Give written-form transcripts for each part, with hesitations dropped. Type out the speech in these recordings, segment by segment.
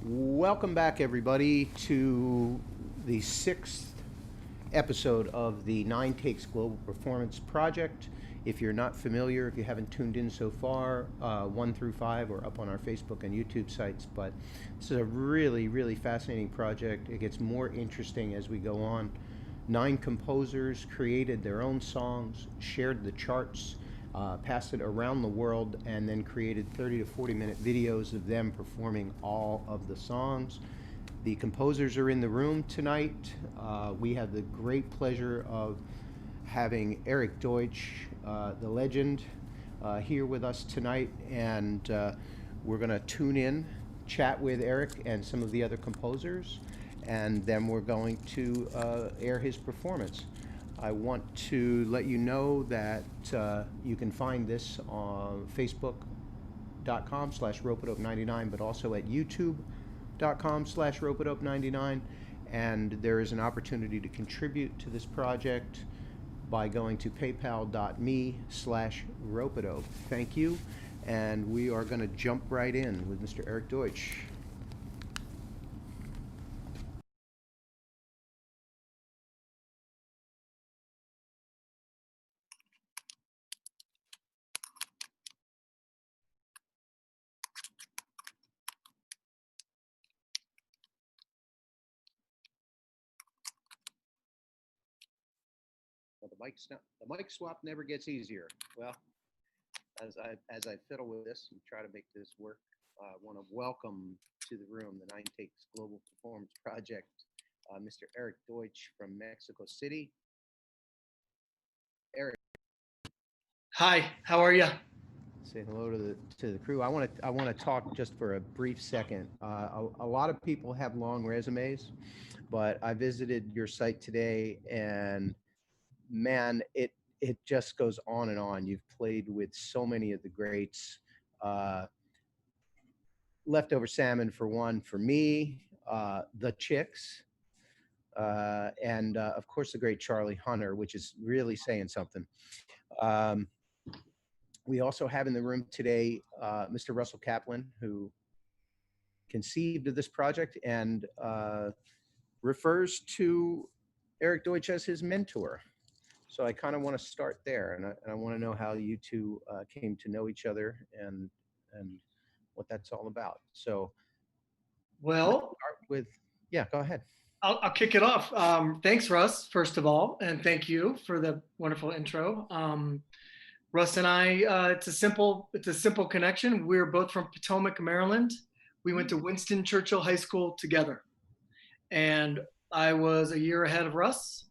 Welcome back, everybody, to the sixth episode of the Nine Takes Global Performance Project. If you're not familiar, if you haven't tuned in so far, 1 through 5 are up on our Facebook and YouTube sites. But this is a really fascinating project. It gets more interesting as we go on. 9 composers created their own songs, shared the charts, passed it around the world, and then created 30 to 40-minute videos of them performing all of the songs. The composers are in the room tonight. We have the great pleasure of having Erik Deutsch, the legend, here with us tonight, and we're going to tune in, chat with Erik and some of the other composers, and then we're going to air his performance. I want to let you know that you can find this on facebook.com/ropeitope99, but also at youtube.com/ropeitope99. And there is an opportunity to contribute to this project by going to paypal.me/ropeitope. Thank you. And we are going to jump right in with Mr. Erik Deutsch. Well, the mic swap never gets easier. Well, as I fiddle with this and try to make this work, I want to welcome to the room the Nine Takes Global Performance Project, Mr. Erik Deutsch from Mexico City. Erik, Hi, how are you? say hello to the crew. I want to talk just for a brief second. A lot of people have long resumes, but I visited your site today, and man, it just goes on and on. You've played with so many of the greats. Leftover Salmon for one, for me, the Chicks, and of course the great Charlie Hunter, which is really saying something. Um, we also have in the room today Mr. Russ Kaplan, who conceived of this project and refers to Erik Deutsch as his mentor. So I kind of want to start there, and I want to know how you two came to know each other and what that's all about. So let's Well, start with, yeah, go ahead. I'll kick it off. Thanks, Russ, first of all, and thank you for the wonderful intro. Russ and I, it's a simple connection. We're both from Potomac, Maryland. We went to Winston Churchill High School together, and I was a year ahead of Russ,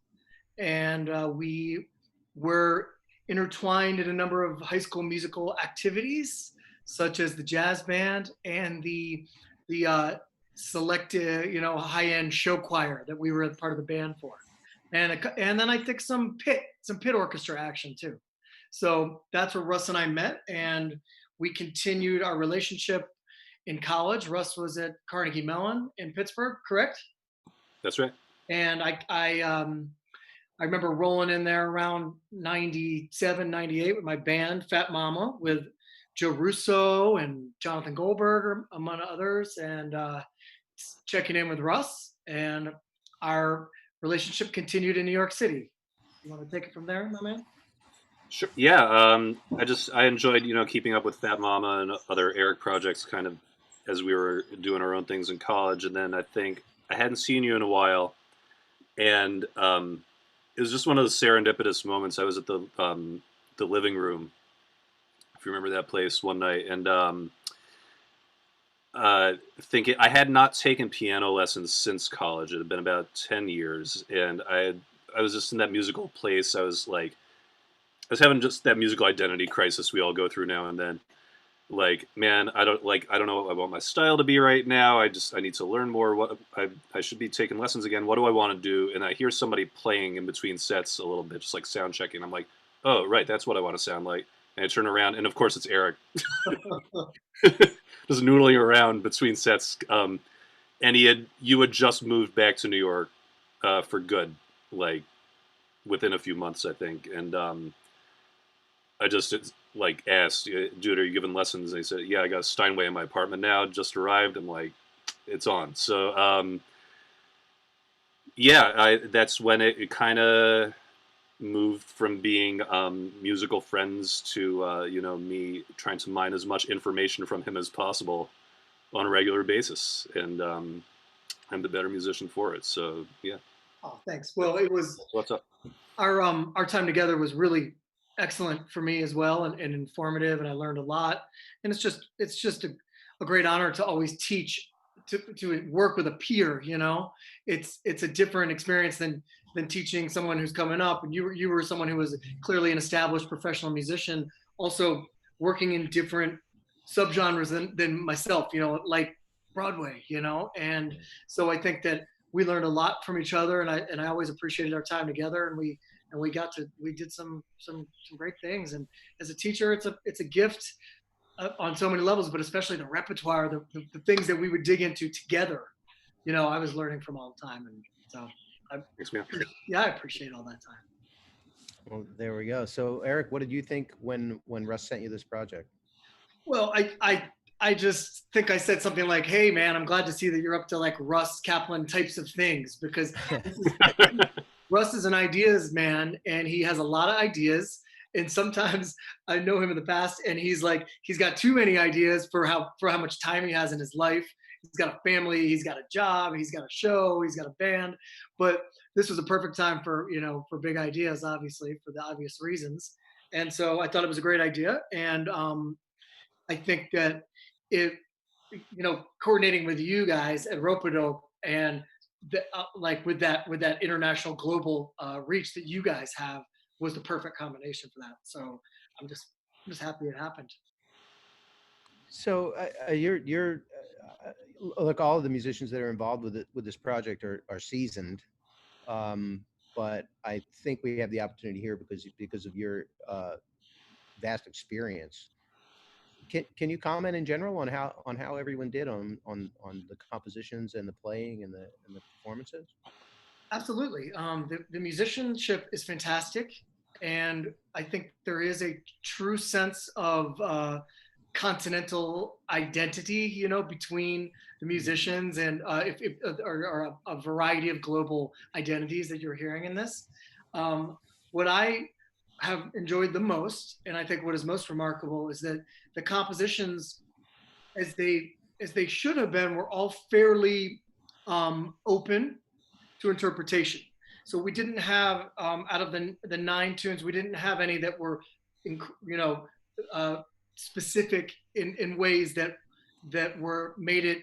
and we were intertwined in a number of high school musical activities, such as the jazz band and the select, high-end show choir that we were part of the band for, and then I think some pit orchestra action too. So that's where Russ and I met, and we continued our relationship in college. Russ was at Carnegie Mellon in Pittsburgh, correct? That's right. And I remember rolling in there around 97, 98 with my band, Fat Mama, with Joe Russo and Jonathan Goldberg, among others, and checking in with Russ. And our relationship continued in New York City. You want to take it from there, my man? Sure. Yeah. I enjoyed, keeping up with Fat Mama and other Erik projects kind of as we were doing our own things in college. And then I think I hadn't seen you in a while. And it was just one of those serendipitous moments. I was at the living room, if you remember that place, one night, and thinking I had not taken piano lessons since college. It had been about 10 years, and I was just in that musical place. I was having just that musical identity crisis we all go through now and then. Like, man, I don't know what I want my style to be right now. I need to learn more. What I should be taking lessons again. What do I want to do? And I hear somebody playing in between sets a little bit, just like sound checking. I'm like, oh, right, that's what I want to sound like. And I turn around, and of course it's Erik, just noodling around between sets. And you had just moved back to New York for good, like within a few months, I think. And I just asked, dude, are you giving lessons? And he said, yeah, I got a Steinway in my apartment now, just arrived. I'm like, it's on. So yeah, that's when it kind of moved from being musical friends to me trying to mine as much information from him as possible on a regular basis, and I'm the better musician for it. So yeah, Oh, thanks. Well, it was that's what's up. our time together was really excellent for me as well, and informative, and I learned a lot. And it's just a great honor to always teach, to work with a peer. It's a different experience than teaching someone who's coming up. And you were someone who was clearly an established professional musician, also working in different subgenres than myself. Like Broadway. And so I think that we learned a lot from each other, and I always appreciated our time together, and we did some great things. And as a teacher, it's a gift on so many levels, but especially the repertoire, the things that we would dig into together. I was learning from all the time, and so Thanks, man. I appreciate all that time. Well, there we go. So Eric, what did you think when Russ sent you this project? Well, I just think I said something like, "Hey, man, I'm glad to see that you're up to like Russ Kaplan types of things," because Russ is an ideas man, and he has a lot of ideas. And sometimes I know him in the past, and he's got too many ideas for how much time he has in his life. He's got a family, he's got a job, he's got a show, he's got a band. But this was a perfect time for big ideas, obviously, for the obvious reasons. And so I thought it was a great idea, and I think that it, coordinating with you guys at Ropedope, and like with that international global reach that you guys have, was the perfect combination for that. So I'm just happy it happened. So you're look, all of the musicians that are involved with this project are seasoned, but I think we have the opportunity here because of your vast experience. Can you comment in general on how everyone did on the compositions and the playing and the performances? Absolutely. The musicianship is fantastic. And I think there is a true sense of continental identity, between the musicians, and if or a variety of global identities that you're hearing in this. What I have enjoyed the most, and I think what is most remarkable, is that the compositions, as they should have been, were all fairly open to interpretation. So we didn't have, out of the 9 tunes, we didn't have any that were, you know, specific in ways that were made it,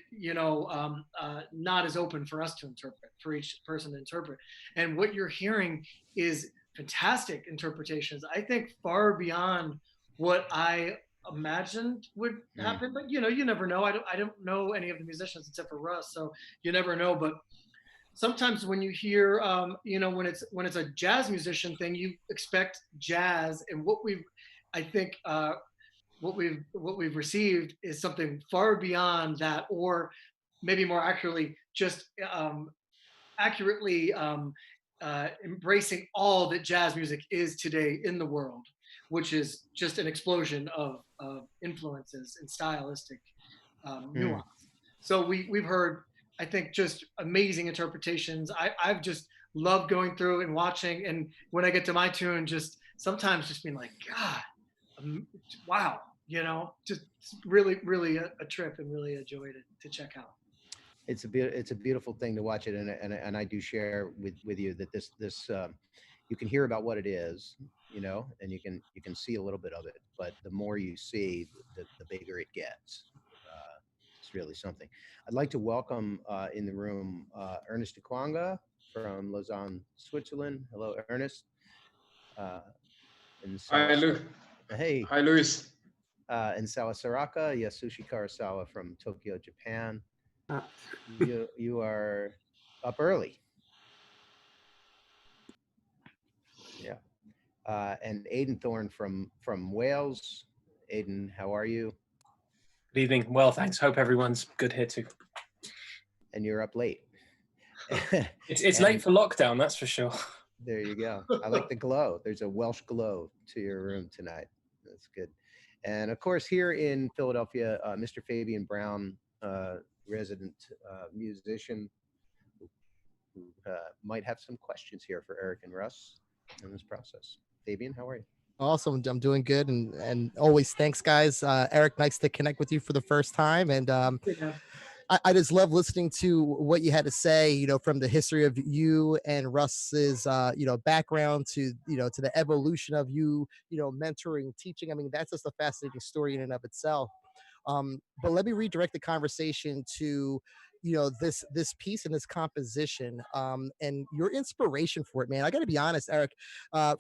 not as open for us to interpret, for each person to interpret. And what you're hearing is fantastic interpretations. I think far beyond what I imagined would happen. But you never know. I don't know any of the musicians except for Russ, so you never know. But sometimes when you hear, when it's a jazz musician thing, you expect jazz, and I think, what we've received is something far beyond that, or maybe more accurately, just accurately embracing all that jazz music is today in the world, which is just an explosion of influences and stylistic nuance. So we've heard, I think, just amazing interpretations. I've just loved going through and watching, and when I get to my tune, just sometimes just being like, God, wow, just really, really a trip, and really enjoyed it to check out. It's a beautiful thing to watch it, and I do share with you that this you can hear about what it is, and you can see a little bit of it, but the more you see, the bigger it gets. It's really something. I'd like to welcome in the room Ernest Ikwanga from Lausanne, Switzerland. Hello, Ernest. And Hi, Lou. Hey. Hi, Luis. And Sawasaraka Yasushi Karasawa from Tokyo, Japan. You are up early. Yeah. And Aidan Thorne from Wales. Aidan, how are you? Good evening. Well, thanks. Hope everyone's good here too. And you're up late. It's late for lockdown, that's for sure. There you go. I like the glow. There's a Welsh glow to your room tonight. That's good. And of course, here in Philadelphia, Mr. Fabian Brown resident musician who might have some questions here for Eric and Russ in this process. Fabian, how are you? Awesome. I'm doing good, and always thanks, guys. Eric, nice to connect with you for the first time, and Yeah. I just love listening to what you had to say. From the history of you and Russ's background to to the evolution of you, mentoring, teaching. I mean, that's just a fascinating story in and of itself. But let me redirect the conversation to this piece and this composition and your inspiration for it, man. I got to be honest, Eric.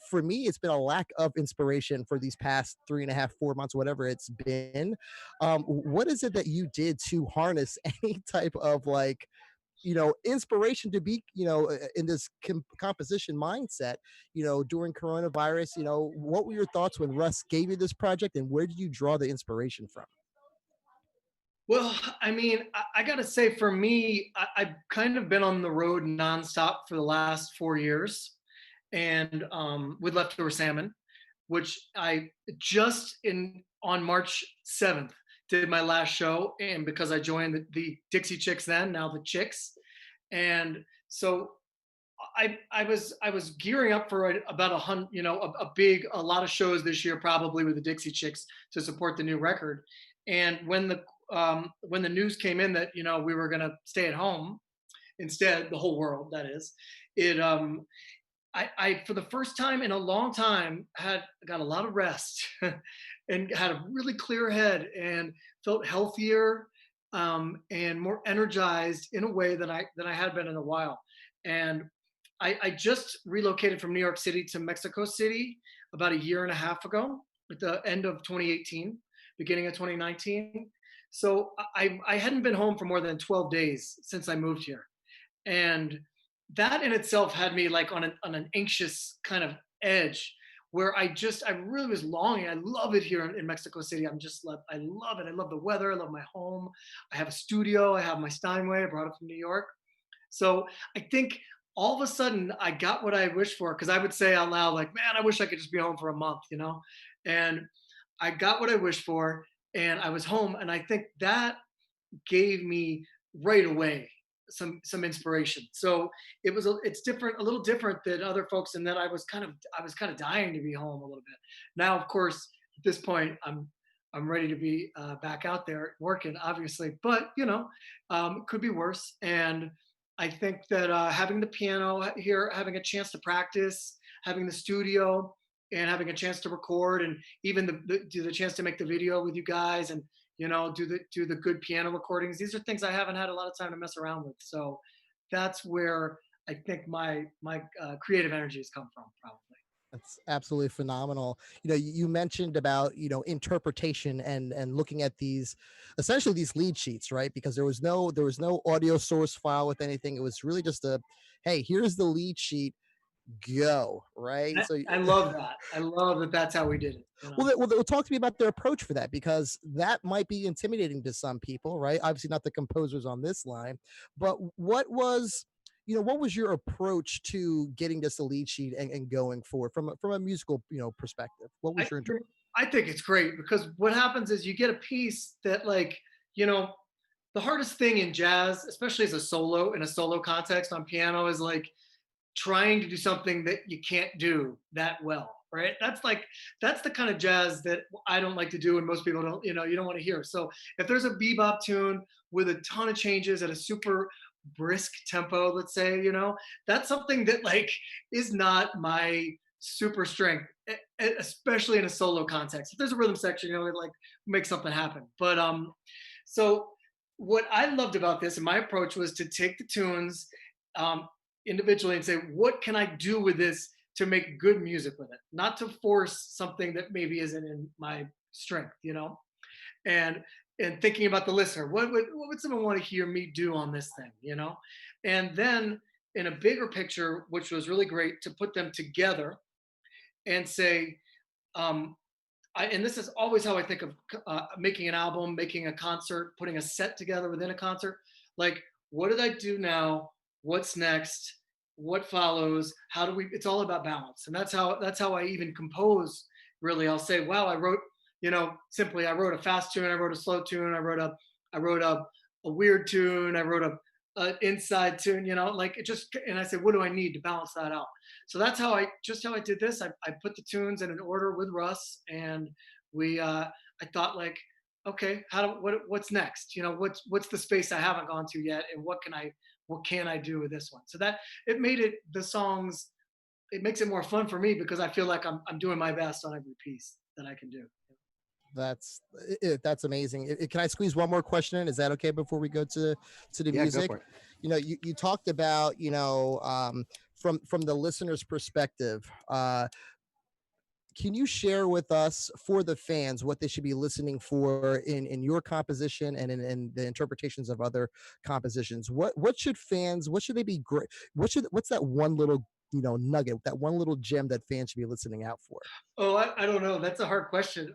For me, it's been a lack of inspiration for these past 3.5 4 months, whatever it's been. What is it that you did to harness any type of like inspiration to be in this composition mindset during coronavirus? What were your thoughts when Russ gave you this project, and where did you draw the inspiration from? Well, I mean, I got to say, for me, I've kind of been on the road nonstop for the last 4 years, and with leftover salmon, which I just in on March 7th did my last show, and because I joined the Dixie Chicks, then now the Chicks, and so I was gearing up for about 100, a lot of shows this year, probably with the Dixie Chicks to support the new record. And when the news came in that we were going to stay at home instead, the whole world, that is, it I for the first time in a long time had got a lot of rest and had a really clear head and felt healthier and more energized in a way than I had been in a while. And I just relocated from New York City to Mexico City about a year and a half ago, at the end of 2018, beginning of 2019. So I hadn't been home for more than 12 days since I moved here. And that in itself had me like on an anxious kind of edge where I really was longing. I love it here in Mexico City. I love it. I love the weather. I love my home. I have a studio. I have my Steinway. I brought it from New York. So I think all of a sudden I got what I wished for, because I would say out loud, like, man, I wish I could just be home for a month. And I got what I wished for, and I was home. And I think that gave me right away some inspiration. So it's different, a little different than other folks, in that I was kind of dying to be home a little bit. Now, of course, at this point, I'm ready to be back out there working, obviously, but it could be worse. And I think that having the piano here, having a chance to practice, having the studio, and having a chance to record, and even the chance to make the video with you guys, and do the good piano recordings. These are things I haven't had a lot of time to mess around with. So that's where I think my creative energy has come from, probably. That's absolutely phenomenal. You mentioned about, interpretation and looking at these, essentially these lead sheets, right? Because there was no audio source file with anything. It was really just hey, here's the lead sheet, go, right? So I love that. I love that. That's how we did it. well, talk to me about their approach for that, because that might be intimidating to some people, right? Obviously not the composers on this line, but what was your approach to getting this a lead sheet and going forward from a musical perspective? What was I, your I think it's great, because what happens is you get a piece that, like, the hardest thing in jazz, especially as a solo, in a solo context on piano, is like trying to do something that you can't do that well, right? That's the kind of jazz that I don't like to do, and most people don't, you don't want to hear. So if there's a bebop tune with a ton of changes at a super brisk tempo, let's say, that's something that, like, is not my super strength, especially in a solo context. If there's a rhythm section, it like makes something happen. But so what I loved about this, and my approach, was to take the tunes um, individually and say, what can I do with this to make good music with it? Not to force something that maybe isn't in my strength, and thinking about the listener. What would someone want to hear me do on this thing? And then in a bigger picture, which was really great, to put them together and say, um, and this is always how I think of making an album, making a concert, putting a set together within a concert. Like, what did I do now? What's next? What follows? How do we? It's all about balance, and that's how I even compose. Really, I'll say, wow, I wrote, simply, I wrote a fast tune, I wrote a slow tune, I wrote a a weird tune. I wrote a inside tune, like it just, and I said, what do I need to balance that out? So that's how I did this. I put the tunes in an order with Russ, and I thought like, okay, what's next? What's the space I haven't gone to yet, and what can I do with this one? So that it made the songs, it makes it more fun for me because I feel like I'm doing my best on every piece that I can do. That's amazing. Can I squeeze one more question in? Is that okay before we go to the Yeah, go music? for it. You talked about, from the listener's perspective. Can you share with us, for the fans, what they should be listening for in your composition and in the interpretations of other compositions? What should they be great? What's that one little nugget, that one little gem that fans should be listening out for? Oh, I don't know. That's a hard question.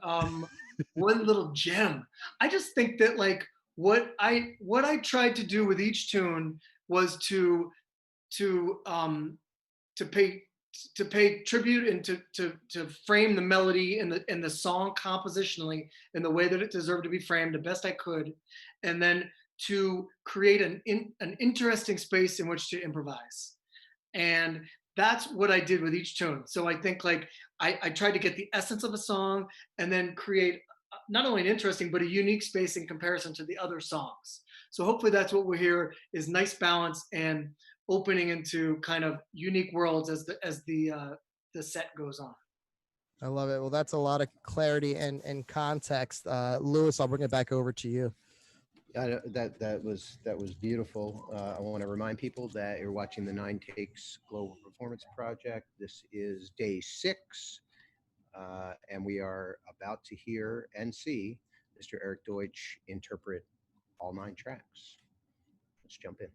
One little gem. I just think that like what I tried to do with each tune was to to pay to pay tribute and to frame the melody and the song compositionally in the way that it deserved to be framed the best I could, and then to create an interesting space in which to improvise. And that's what I did with each tune. So I think like I tried to get the essence of a song and then create not only an interesting but a unique space in comparison to the other songs. So hopefully that's what we hear is nice balance and opening into kind of unique worlds as the set goes on. I love it. Well, that's a lot of clarity and context. Lewis, I'll bring it back over to you. That was beautiful. I want to remind people that you're watching the 9 Takes Global Performance Project. This is day 6, and we are about to hear and see Mr. Erik Deutsch interpret all 9 tracks. Let's jump in.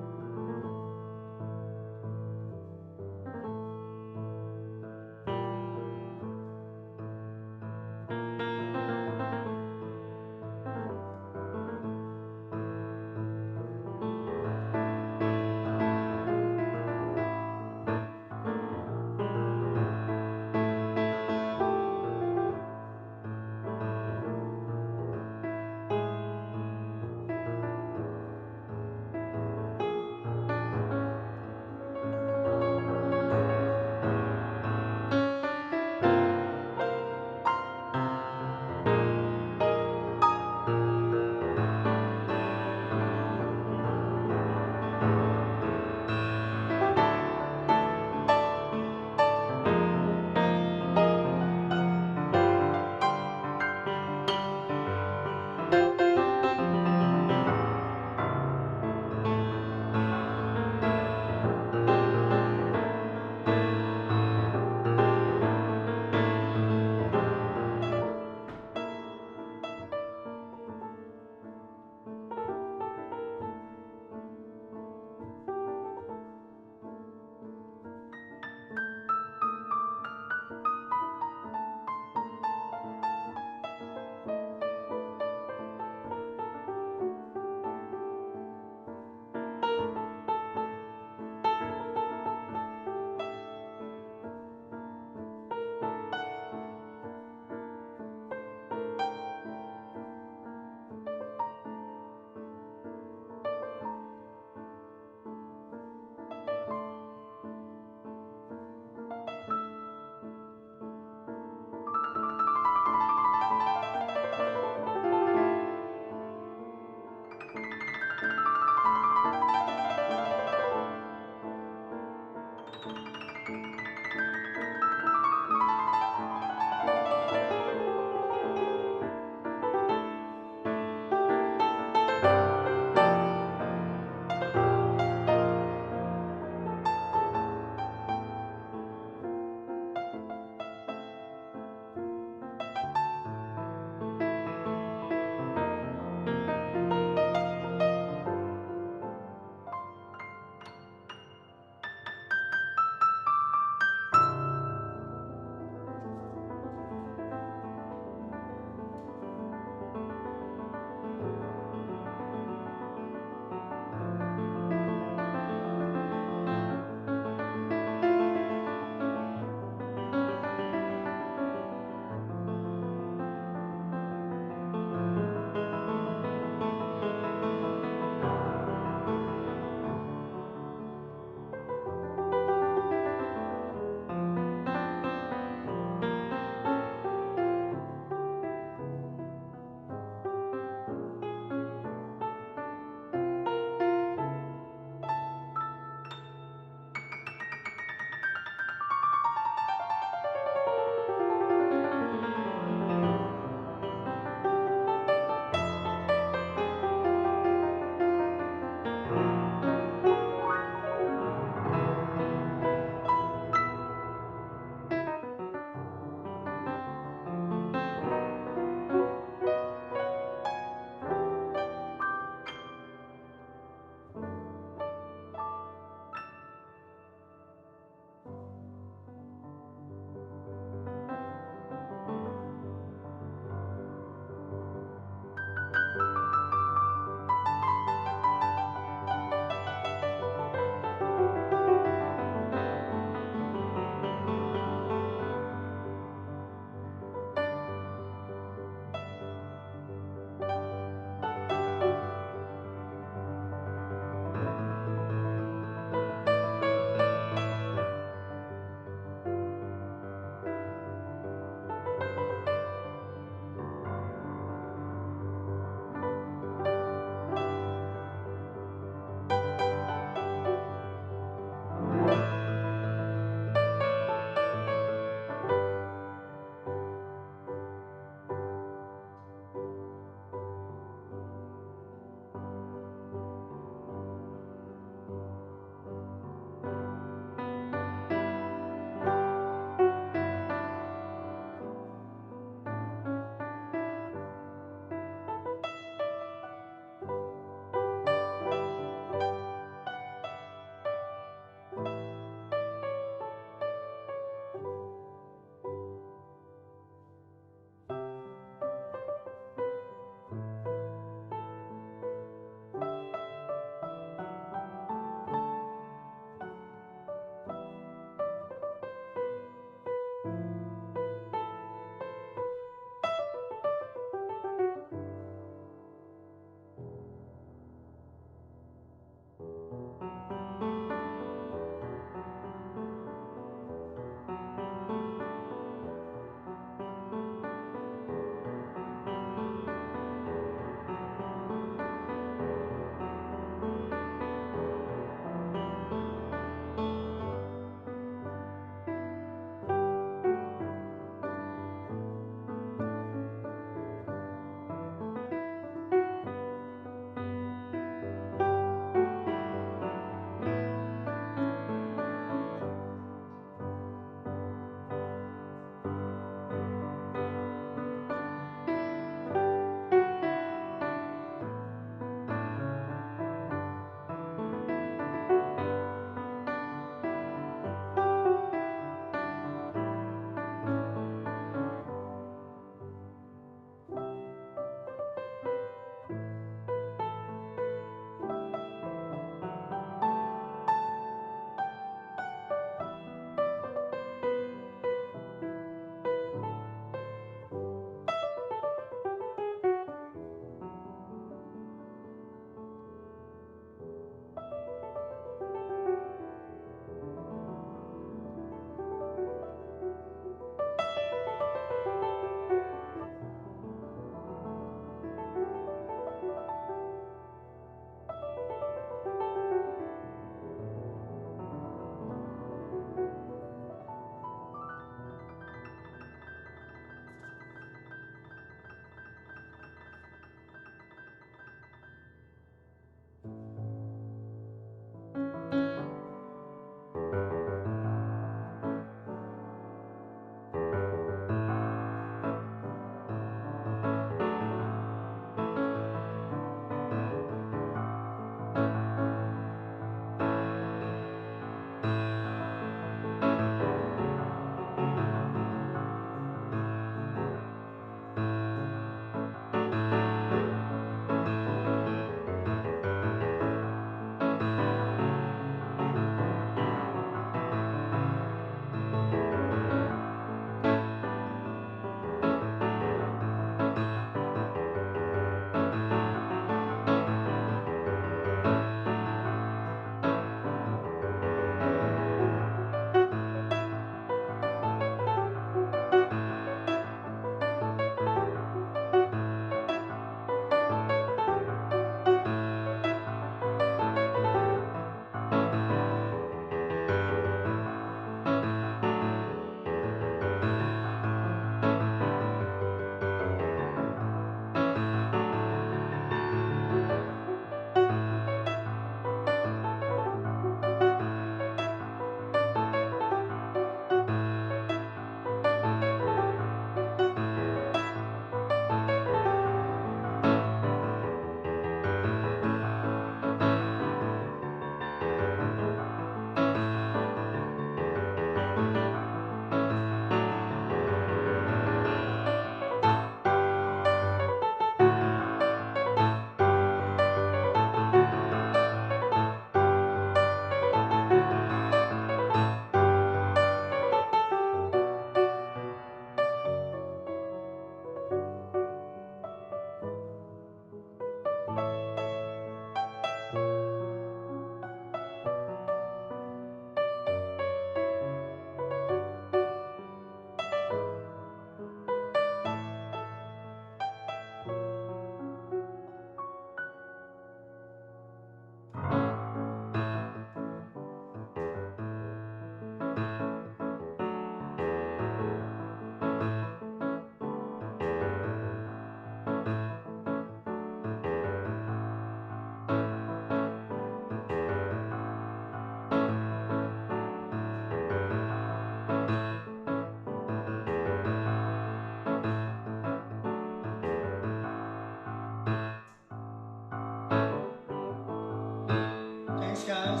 Thanks, guys.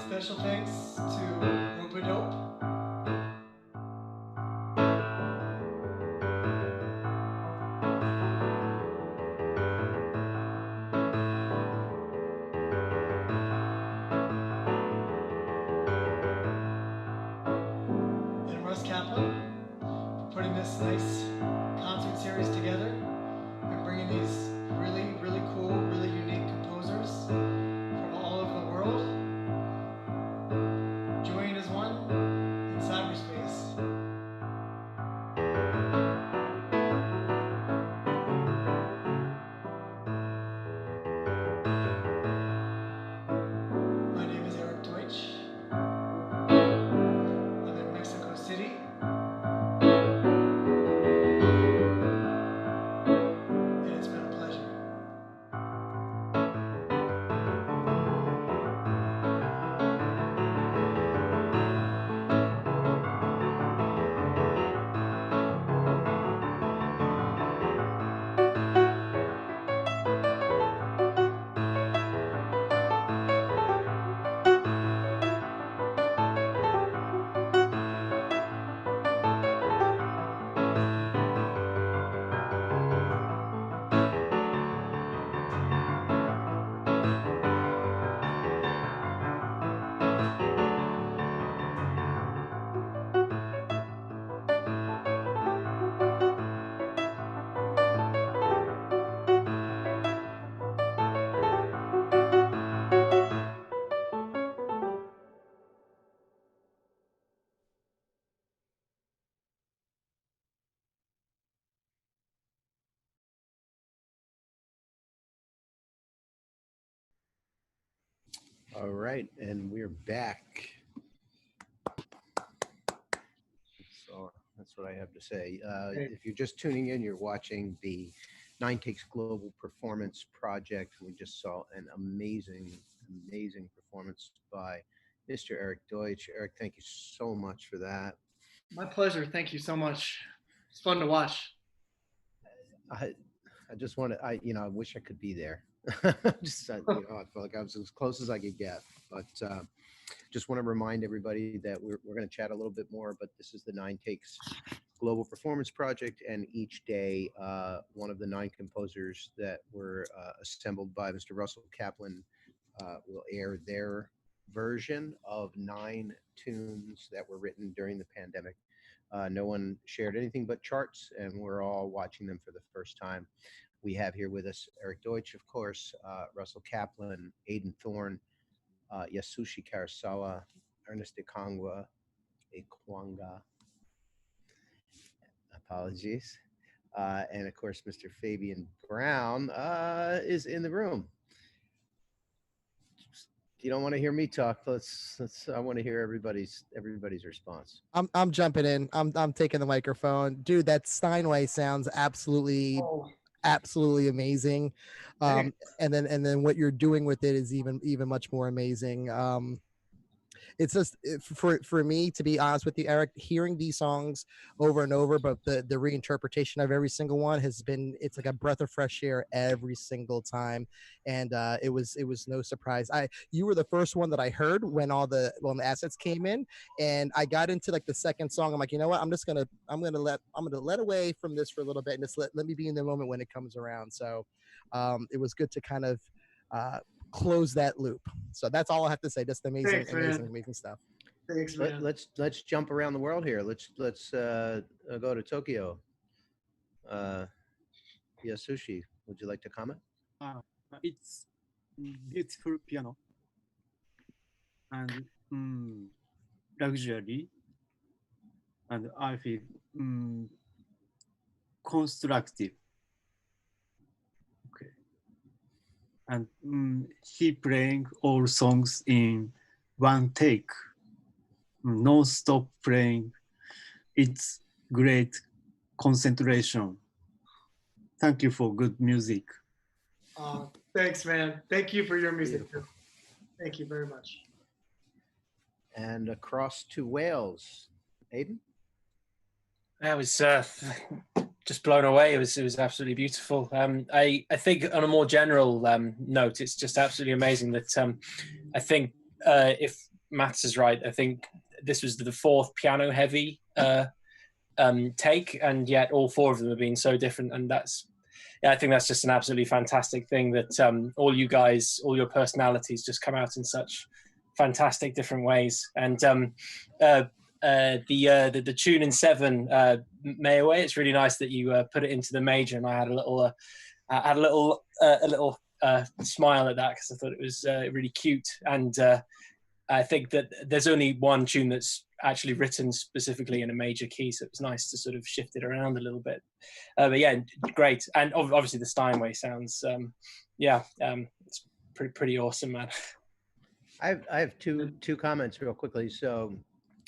Special thanks to Rupadope. And Russ Kaplan for putting this nice concert series together and bringing these really, really cool, really unique composers from all over the world join as one in cyberspace. My name is Erik Deutsch. I'm in Mexico City. And it's been a pleasure. All right, and we're back. So that's what I have to say. Great. If you're just tuning in, you're watching the Nine Takes Global Performance Project. We just saw an amazing, amazing performance by Mr. Erik Deutsch. Erik, thank you so much for that. My pleasure. Thank you so much. It's fun to watch. I just want to, I wish I could be there. Just, I felt like I was as close as I could get. But just want to remind everybody that we're going to chat a little bit more, but this is the Nine Takes Global Performance Project. And each day, one of the 9 composers that were assembled by Mr. Russell Kaplan will air their version of 9 tunes that were written during the pandemic. No one shared anything but charts, and we're all watching them for the first time. We have here with us Erik Deutsch, of course, Russell Kaplan, Aidan Thorne, Yasushi Karasawa, Ernest Ikangwa, apologies, and of course, Mr. Fabian Brown is in the room. You don't want to hear me talk. Let's. I want to hear everybody's response. I'm jumping in. I'm taking the microphone, dude. That Steinway sounds absolutely Oh, absolutely amazing. thanks. And then what you're doing with it is even much more amazing. It's just for me, to be honest with you, Erik, hearing these songs over and over, but the reinterpretation of every single one it's like a breath of fresh air every single time. And it was no surprise. You were the first one that I heard when the assets came in, and I got into like the second song. I'm like, you know what, I'm gonna let away from this for a little bit and just let me be in the moment when it comes around. So it was good to kind of close that loop. So that's all I have to say. Just amazing, Thanks, man. amazing stuff. Thanks, man. Let's jump around the world here. Let's go to Tokyo. Yasushi, would you like to comment? It's beautiful piano and luxury, and I feel constructive. Okay, and he playing all songs in one take, non-stop playing. It's great concentration. Thank you for good music. Thanks, man. Thank you for your music. Beautiful. Too. Thank you very much. And across to Wales, Aidan. I was just blown away. It was absolutely beautiful. I think on a more general note, it's just absolutely amazing that I think if maths is right, I think this was the fourth piano heavy take, and yet all four of them have been so different, and I think that's just an absolutely fantastic thing that all you guys, all your personalities just come out in such fantastic different ways. And the tune in seven, May Away, it's really nice that you put it into the major, and I had a little smile at that because I thought it was really cute. And I think that there's only one tune that's actually written specifically in a major key, so it was nice to sort of shift it around a little bit. But yeah, great. And obviously the Steinway sounds, it's pretty awesome, man. I have two comments real quickly. So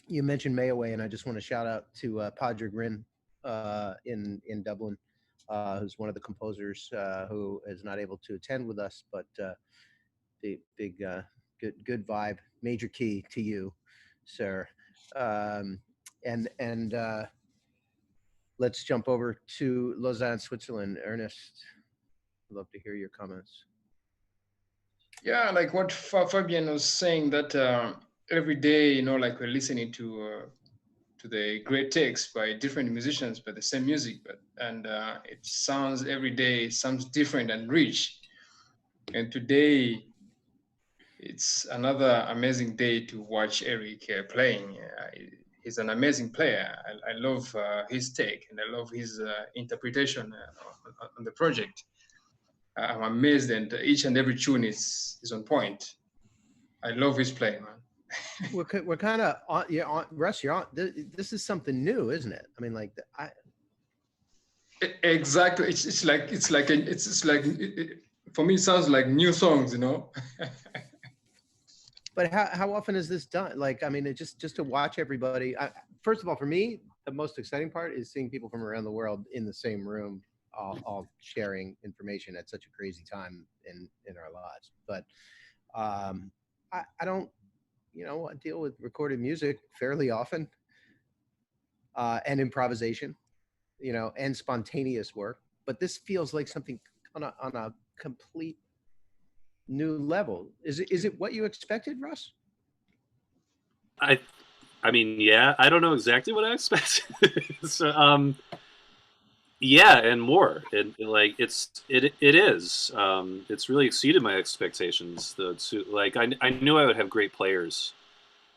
you mentioned May Away, and I just want to shout out to Padraig Rinn in Dublin, who's one of the composers who is not able to attend with us, but the big good vibe, major key to you, sir. And let's jump over to Lausanne, Switzerland. Ernest, I'd love to hear your comments. Yeah, like what Fabian was saying, that every day, you know, like we're listening to the great takes by different musicians, but the same music, and it sounds every day sounds different and rich. And today, it's another amazing day to watch Erik playing. He's an amazing player. I love his take, and I love his interpretation on the project. I'm amazed, and each and every tune is on point. I love his playing, man. We're kind of on, Russ, you're on. This is something new, isn't it? I mean, like Exactly. It's like for me, it sounds like new songs, you know. But how often is this done? Like, I mean, it just to watch everybody. First of all, for me, the most exciting part is seeing people from around the world in the same room, all sharing information at such a crazy time in our lives. But I don't, I deal with recorded music fairly often, and improvisation, and spontaneous work. But this feels like something on a complete new level. Is it what you expected, Russ? I mean, yeah, I don't know exactly what I expected. So, yeah, and more. Like it is. It's really exceeded my expectations. Like I knew I would have great players,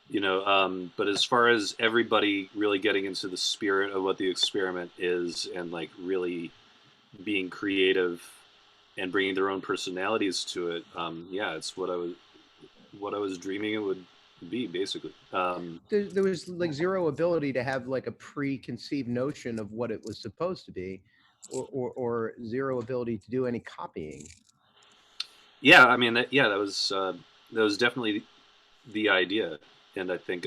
but as far as everybody really getting into the spirit of what the experiment is, and like really being creative and bringing their own personalities to it, yeah, it's what I was dreaming it would be, basically. There was like zero ability to have like a preconceived notion of what it was supposed to be, or zero ability to do any copying. Yeah, I mean, that was definitely the idea, and I think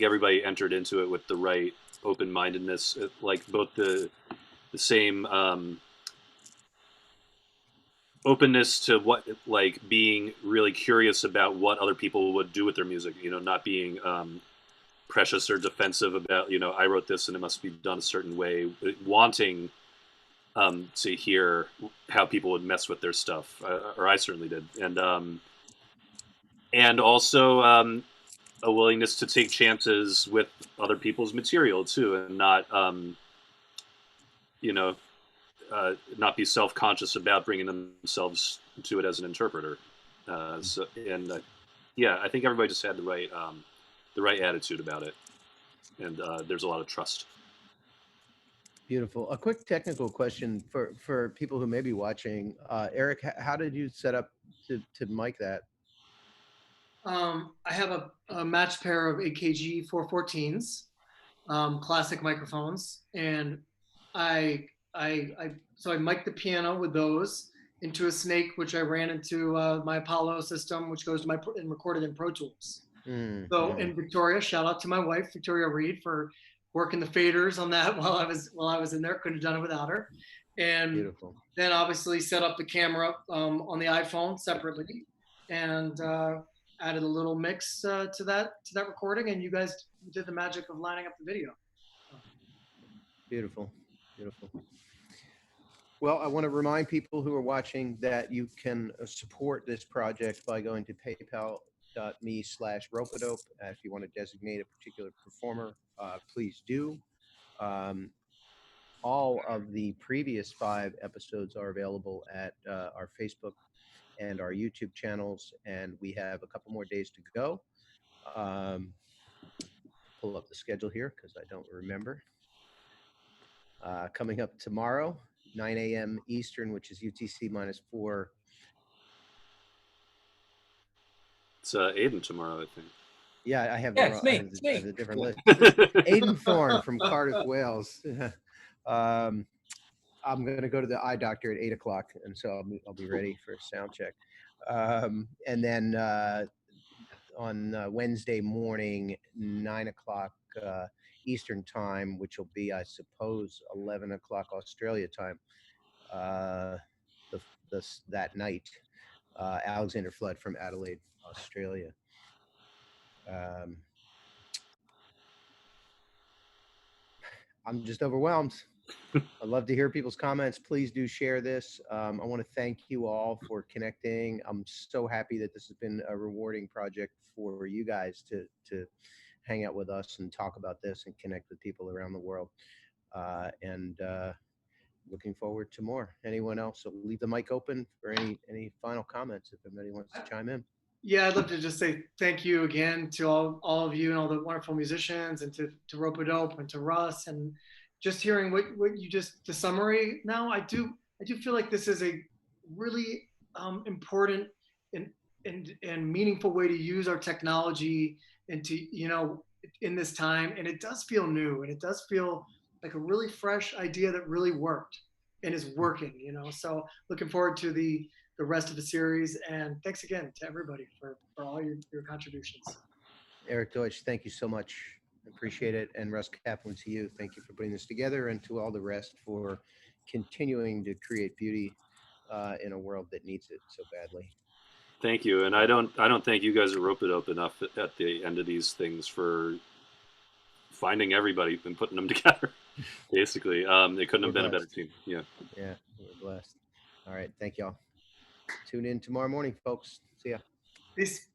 everybody entered into it with the right open-mindedness, like both the same openness to what, like being really curious about what other people would do with their music, not being precious or defensive about, I wrote this and it must be done a certain way, wanting to hear how people would mess with their stuff, or I certainly did, and also a willingness to take chances with other people's material too, and not not be self-conscious about bringing themselves to it as an interpreter. Yeah, I think everybody just had the right attitude about it, and there's a lot of trust. Beautiful. A quick technical question for people who may be watching. Erik, how did you set up to mic that? I have a matched pair of AKG 414s, classic microphones, and so I mic'd the piano with those into a snake, which I ran into my Apollo system, which goes to and recorded in Pro Tools. So, and Victoria, shout out to my wife, Victoria Reed, for working the faders on that while I was in there. Couldn't have done it without her. And beautiful. Then obviously set up the camera on the iPhone separately, and added a little mix to that recording. And you guys did the magic of lining up the video. Beautiful, beautiful. Well, I want to remind people who are watching that you can support this project by going to paypal.me/ropeadope. If you want to designate a particular performer, please do. Um, all of the previous 5 episodes are available at our Facebook and our YouTube channels, and we have a couple more days to go. Pull up the schedule here because I don't remember. Coming up tomorrow, 9 a.m. Eastern, which is UTC -4. It's Aiden tomorrow, I think. Yeah, I have Yeah, the it's I me. have It's the, I me. have the different list. Aiden Thorne from Cardiff, Wales. I'm going to go to the eye doctor at 8 o'clock, and so I'll be ready for a sound check. And then on Wednesday morning, 9 o'clock Eastern time, which will be, I suppose, 11 o'clock Australia time. That night, Alexander Flood from Adelaide, Australia. I'm just overwhelmed. I'd love to hear people's comments. Please do share this. I want to thank you all for connecting. I'm so happy that this has been a rewarding project for you guys to hang out with us and talk about this and connect with people around the world. And looking forward to more. Anyone else? So leave the mic open for any final comments if anybody wants to chime in. Yeah, I'd love to just say thank you again to all of you and all the wonderful musicians, and to Rope-a-Dope and to Russ, and just hearing what you just, the summary now, I do feel like this is a really important and meaningful way to use our technology, and to, in this time. And it does feel new, and it does feel like a really fresh idea that really worked and is working, so looking forward to the rest of the series. And thanks again to everybody for all your contributions. Erik Deutsch, thank you so much. Appreciate it. And Russ Kaplan, to you, thank you for putting this together, and to all the rest for continuing to create beauty in a world that needs it so badly. Thank you, and I don't think you guys are Rope-a-Dope enough at the end of these things for finding everybody and putting them together. Basically, they couldn't have been a better team. Yeah. Yeah, we're blessed. All right, thank y'all. Tune in tomorrow morning, folks. See ya. Peace.